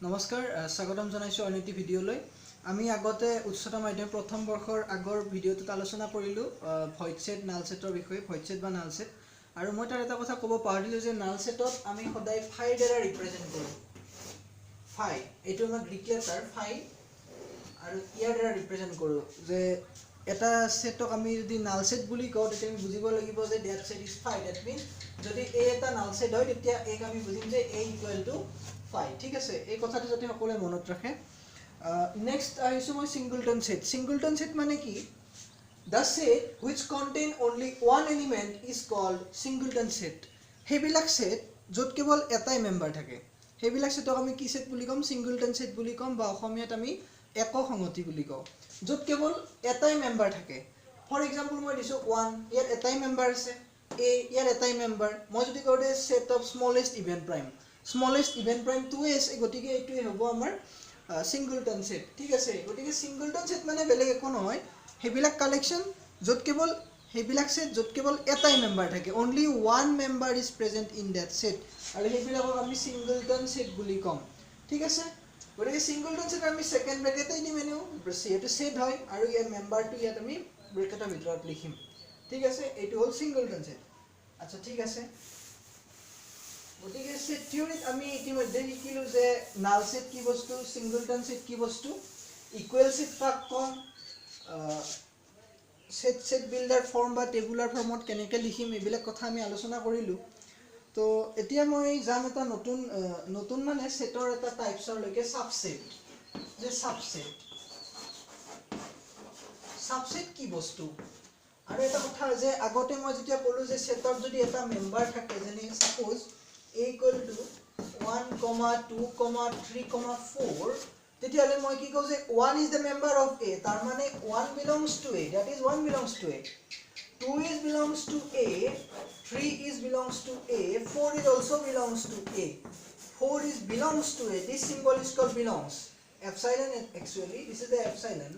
নমস্কাৰ স্বাগতম জনাইছো অনিতি ভিডিঅলৈ আমি আগতে উচ্চতৰ মাধ্যমিক প্ৰথম বৰ্ষৰ আগৰ ভিডিঅটোত আলোচনা কৰিলো ভয়েড সেট নাল সেটৰ বিষয়ে ভয়েড সেট বা নাল সেট আৰু মই তাৰ এটা কথা ক'ব পাহৰিলো যে নাল সেটত আমি সদায় ফাই দ্বাৰা ৰিপ্ৰেজেন্ট কৰো ফাই এটো আমাৰ গ্ৰীক লেটাৰ ফাই আৰু ইয়াৰ দ্বাৰা ৰিপ্ৰেজেন্ট কৰো যে এটা সেটক আমি যদি নাল সেট বুলি কওঁ তেতিয়া আমি বুজিব লাগিব যে that set is phi that means যদি এ এটা নাল সেট হয় তেতিয়া এক আমি বুজিম যে a = ফাই ঠিক আছে এই কথাটো যদি সকলোৱে মনত ৰাখে নেক্সট আহিছো মই সিংগলটন সেট মানে কি the set which contain only one element is called singleton set হেবিলাক সেট যত কেৱল এটাই মেম্বাৰ থাকে হেবিলাক সেটক আমি কি সেট বুলি কম singleton set বুলি কম বা অসমীয়াত আমি একক সংহতি বুলি কওঁ যত কেৱল এটাই মেম্বাৰ থাকে ফৰ এক্সাম্পল মই দিছো 1 ইয়াৰ এটাই মেম্বাৰ আছে a ইয়াৰ এটাই মেম্বাৰ মই যদি কওঁ the set of smallest even prime 2 আছে গতিকে এইটোই হ'ব আমাৰ singleton set ঠিক আছে গতিকে singleton set মানে বেলেগ একো নহয় হেবিলাক কালেকশন যত কেৱল হেবিলাক সেট যত কেৱল এটাই মেম্বাৰ থাকে only one member is present in that set আৰু হেবিলাকক আমি singleton set বুলি কম ঠিক আছে গতিকে singleton set আমি সেকেন্ড ব্ৰেকেটে দিম এনো এটো সেট হয় আৰু ইয়াৰ মেম্বাৰটো ইয়াত আমি ব্ৰেকেটৰ ভিতৰত লিখিম ঠিক আছে এইটো হ'ল singleton set আচ্ছা ঠিক আছে গতিকে সেট থিওৰিত আমি ইতিমধ্যে শিকিলো যে নাল সেট কি বস্তু singleton set কি বস্তু ইকুৱেল সেট কাক কম সেট বিল্ডাৰ ফৰ্ম বা টেবুলাৰ ফৰ্মত কেনেকৈ লিখিম এইবিলাক কথা আমি আলোচনা কৰিলো তো এতিয়া মই যাম এটা নতুন মানে সেটৰ এটা টাইপছৰ লৈকে সাবসেট যে সাবসেট কি বস্তু আৰু এটা কথা যে আগতে মই যেতিয়া ক'লো যে সেটৰ যদি এটা মেম্বাৰ থাকে যেনে সাপোজ a = 1, 2, 3, 4 তেতিয়ালে মই কি কও যে 1 is the member of a তাৰ মানে 1 belongs to a that is 1 belongs to a 2 is belongs to a 3 is belongs to a 4 is also belongs to a 4 is belongs to a this symbol is called belongs epsilon actually this is the epsilon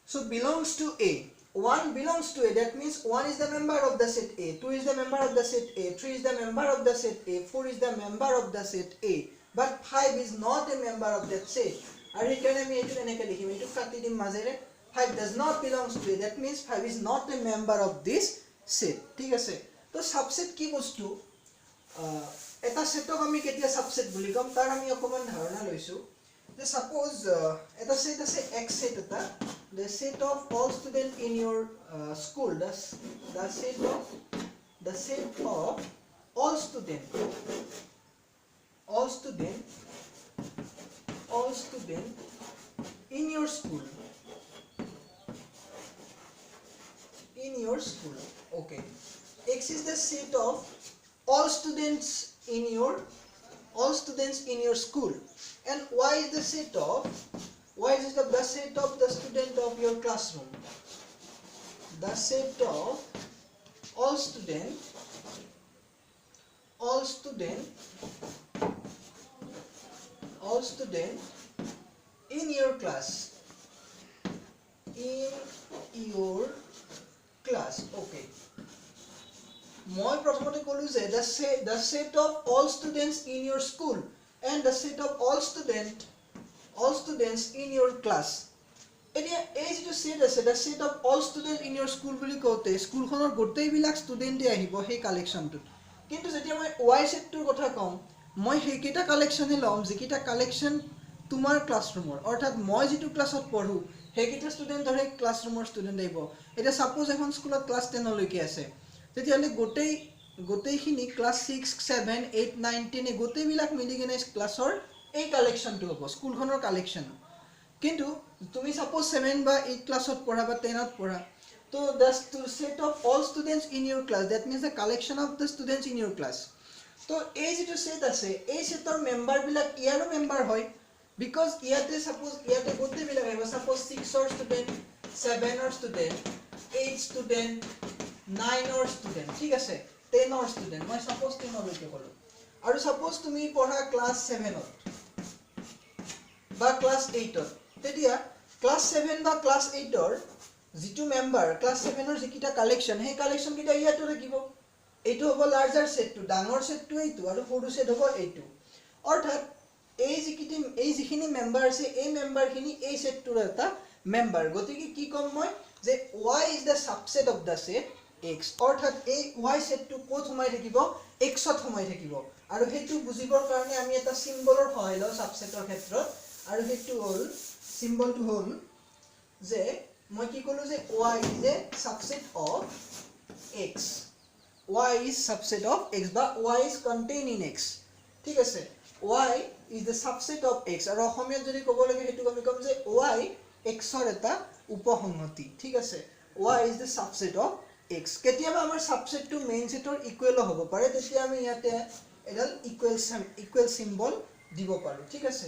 so belongs to a 1 belongs to a that means 1 is the member of the set a 2 is the member of the set a 3 is the member of the set a 4 is the member of the set a but 5 is not a member of that set আৰু এখানে আমি এটো এনেকৈ লিখিম এটো কাটি দিম মাজেৰে 5 does not belongs to a that means 5 is not a member of this set ঠিক আছে তো সাবসেট কি বস্তু এটা সেটক আমি কেতিয়া সাবসেট বুলি কম তাৰ আমি অকমান ধাৰণা লৈছো যে সাপোজ এটা সেট আছে x সেট এটা the set of all students in your school the set of all student in your school okay x is the set of all students in your school and y is the set of the set of the student of your classroom the set of all student in your class okay মই প্ৰথমতে ক'লো যে the set of all students in your school and the set of all students in your class এতিয়া এই যে set আছে the set of all students in your school বুলি কওতে স্কুলখনৰ গোটেই বিলাক ষ্টুডেন্টে আহিব সেই কালেকশনটো কিন্তু যেতিয়া মই y সেটটোৰ কথা কম মই হেকিটা কালেকশনে লম যিকিটা কালেকশন তোমাৰ ক্লাছৰুমৰ অৰ্থাৎ মই যেটো ক্লাছত পঢ়ো হেকিটা ষ্টুডেন্টৰ এই ক্লাছৰুমৰ ষ্টুডেন্ট আহিব এটা সাপোজ এখন স্কুলত ক্লাছ 10 লৈকে আছে তেতিয়ালে গোটেইখিনি ক্লাছ 6 7 8 9 10 গোটেই বিলাক মিলি কিনে ক্লাছৰ এই কালেকশনটো হ'ব স্কুলখনৰ কালেকশন কিন্তু তুমি সাপোজ 7 বা 8 ক্লাছত পঢ়া বা 10ত পঢ়া তো the set of all students in your class that means the collection of the students in your class তো এই যেটো সেট আছে এই সেটৰ মেম্বাৰ বিলাক ইয়াৰো মেম্বাৰ হয় because ইয়াতে সাপোজ ইয়াতে গোটেই বিলাক আহিব সাপোজ 6 অৰ ষ্টুডেন্ট 7 অৰ ষ্টুডেন্ট 8 ষ্টুডেন্ট 9 অৰ ষ্টুডেন্ট ঠিক আছে 10 অৰ ষ্টুডেন্ট মই সাপোজ 10 লৈকে ক'লো আৰু সাপোজ তুমি পঢ়া ক্লাছ 7 ত বা ক্লাছ 8 ত তেতিয়া ক্লাছ 7 বা ক্লাছ 8 ৰ যেটো মেম্বাৰ ক্লাছ 7 ৰ যিকিটা কালেকশন হে কালেকশন কিটা ইয়াতো থাকিব এইটো হ'ব লাৰ্জাৰ সেটটো ডাঙৰ সেটটো এইটো আৰু সৰু সেট হ'ব এইটো অৰ্থাৎ এই যিকিটা যিখিনি মেম্বাৰ আছে এই মেম্বাৰখিনি এই সেটটোৰ এটা মেম্বাৰ গতিকে কি কম মই যে y is the subset of the set x অৰ্থাৎ এই y সেটটো ক'ত সোমাই থাকিব x ত সোমাই থাকিব আৰু হেতু বুজিবৰ কাৰণে আমি এটা সিম্বলৰ সহায় লওঁ সাবসেটৰ ক্ষেত্ৰত আৰু হেতু হ'ল সিম্বলটো হ'ল যে মই কি কলো যে y is a subset of x y is subset of x বা y is contained in x ঠিক আছে y is the subset of x আৰু অসমীয়াত যদি ক'ব লাগে হেতু আমি কম যে y x ৰ এটা উপসংহতি ঠিক আছে y is the subset of x কেতিয়াবা আমাৰ সাবসেটটো মেইন সেটৰ ইকুৱেল হ'ব পাৰে তেতিয়া আমি ইয়াতে এডাল ইকুৱেল সিম্বল দিব পাৰো ঠিক আছে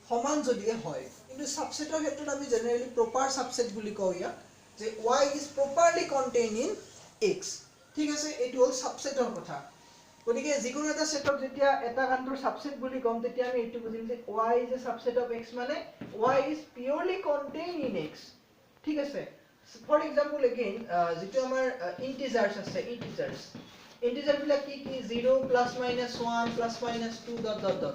সমান যদি হয় কিন্তু সাবসেটৰ ক্ষেত্ৰত আমি জেনাৰেলি প্ৰপাৰ সাবসেট বুলি কওঁ ইয়াক যে y is properly contained in x ঠিক আছে এটো হল সাবসেটৰ কথা গতিকে যিকোনো এটা সেটক যেতিয়া এটা কান্তৰ সাবসেট বুলি কম তেতিয়া আমি এটো বুজিম যে y is a subset of x মানে y is purely contained in x ঠিক আছে ফৰ এক্সাম্পল अगेन যেটো আমাৰ ইন্টিজাৰ্স আছে ইন্টিজার বিলাক কি কি 0 +- 1 +- 2 ...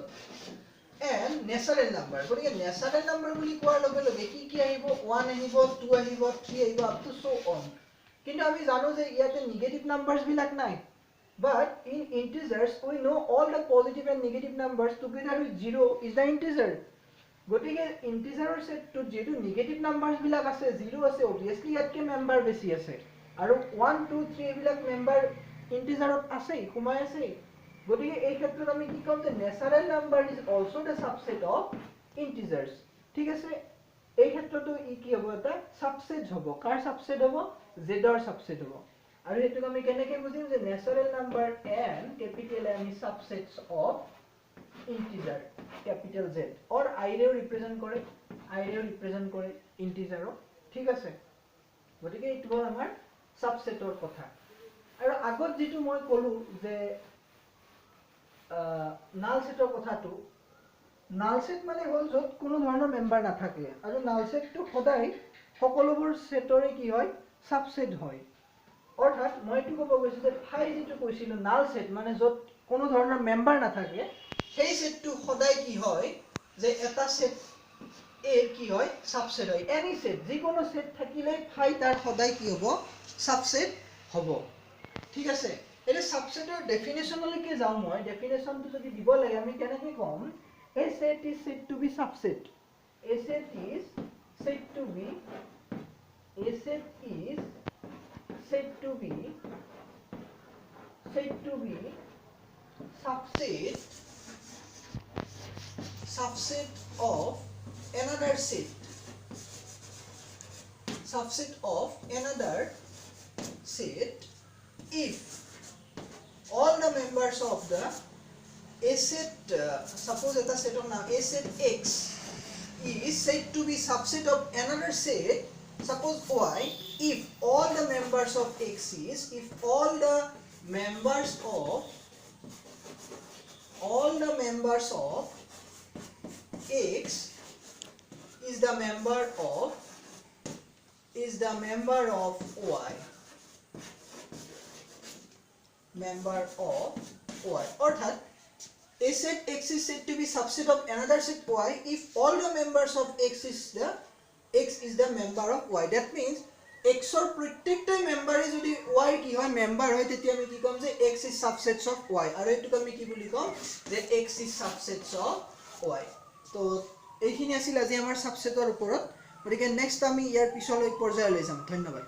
and natural number গতিকে natural number বুলি কোৱাৰ লগে লগে কি কি আহিব 1 আহিব 2 আহিব 3 আহিব up to so on কিন্তু আমি জানো যে ইয়াতে নেগেটিভ নাম্বাৰস বিলাক নাই but in integers we know all the positive and negative numbers together with 0 is the integer গতিকে ইন্টিজাৰৰ সেটটো যেটো নেগেটিভ নাম্বাৰস বিলাক আছে 0 আছে obviously ইয়াতকে মেম্বাৰ বেছি আছে আৰু 1 2 3 এইবিলাক মেম্বাৰ ইন্টিজাৰত আছে কমাই আছে গতিকে এই ক্ষেত্ৰত আমি কি কম যে natural number is also the subset of integers ঠিক আছে এই ক্ষেত্ৰটো ই কি হ'ব এটা সাবসেট হ'ব কাৰ সাবসেট হ'ব z ৰ সাবসেট হ'ব আৰু এটো আমি কেনেকৈ বুজিম যে natural number n capital n is subsets of integer capital Z or I ৰেও ৰিপ্ৰেজেন্ট কৰে ইন্টিজাৰক ঠিক আছে গতিকে এইটো হ'ল আমাৰ সাবসেটৰ কথা আৰু আগত যেটো মই কলো যে নাল সেটৰ কথাটো নাল সেট মানে হ'ল যত কোনো ধৰণৰ মেম্বাৰ নাথাকে আৰু নাল সেটটো সদায় সকলোবোৰ সেটৰে কি হয় সাবসেট হয় অৰ্থাৎ মই এইটো ক'ব গৈছো যে ফাই যেটো কৈছিলো নাল সেট মানে যত কোনো ধৰণৰ মেম্বাৰ নাথাকে সেই সেটটো সদায় কি হয় যে এটা সেট এ কি হয় সাবসেট হয় এনি সেট যিকোনো সেট থাকিলে ফাই তাৰ সদায় কি হ'ব সাবসেট হ'ব ঠিক আছে এটা সাবসেটৰ ডেফিনিশনলৈকে যাও মই ডেফিনিশনটো যদি দিব লাগে আমি কেনেকৈ কম a set is said to be subset a set is said to be subset of another set if all the members of the a set suppose eta set of now a set x is said to be subset of another set suppose y if all the members of x is if all the members of x is the member of y অর্থাৎ a set x is said to be subset of another set y if all the members of x is the member of y that means x or প্রত্যেকটা মেম্বারে যদি y কি হয় member হয় তেতিয়া আমি কি কম যে x is subsets of y আৰু এটো আমি কি বুলি কম যে x is subsets of y তো এইখিনি আছিল আজি আমাৰ সাবসেটৰ ওপৰত গতিকে নেক্সট আমি ইয়াৰ পিছলৈ পৰ্যায়লৈ যাম ধন্যবাদ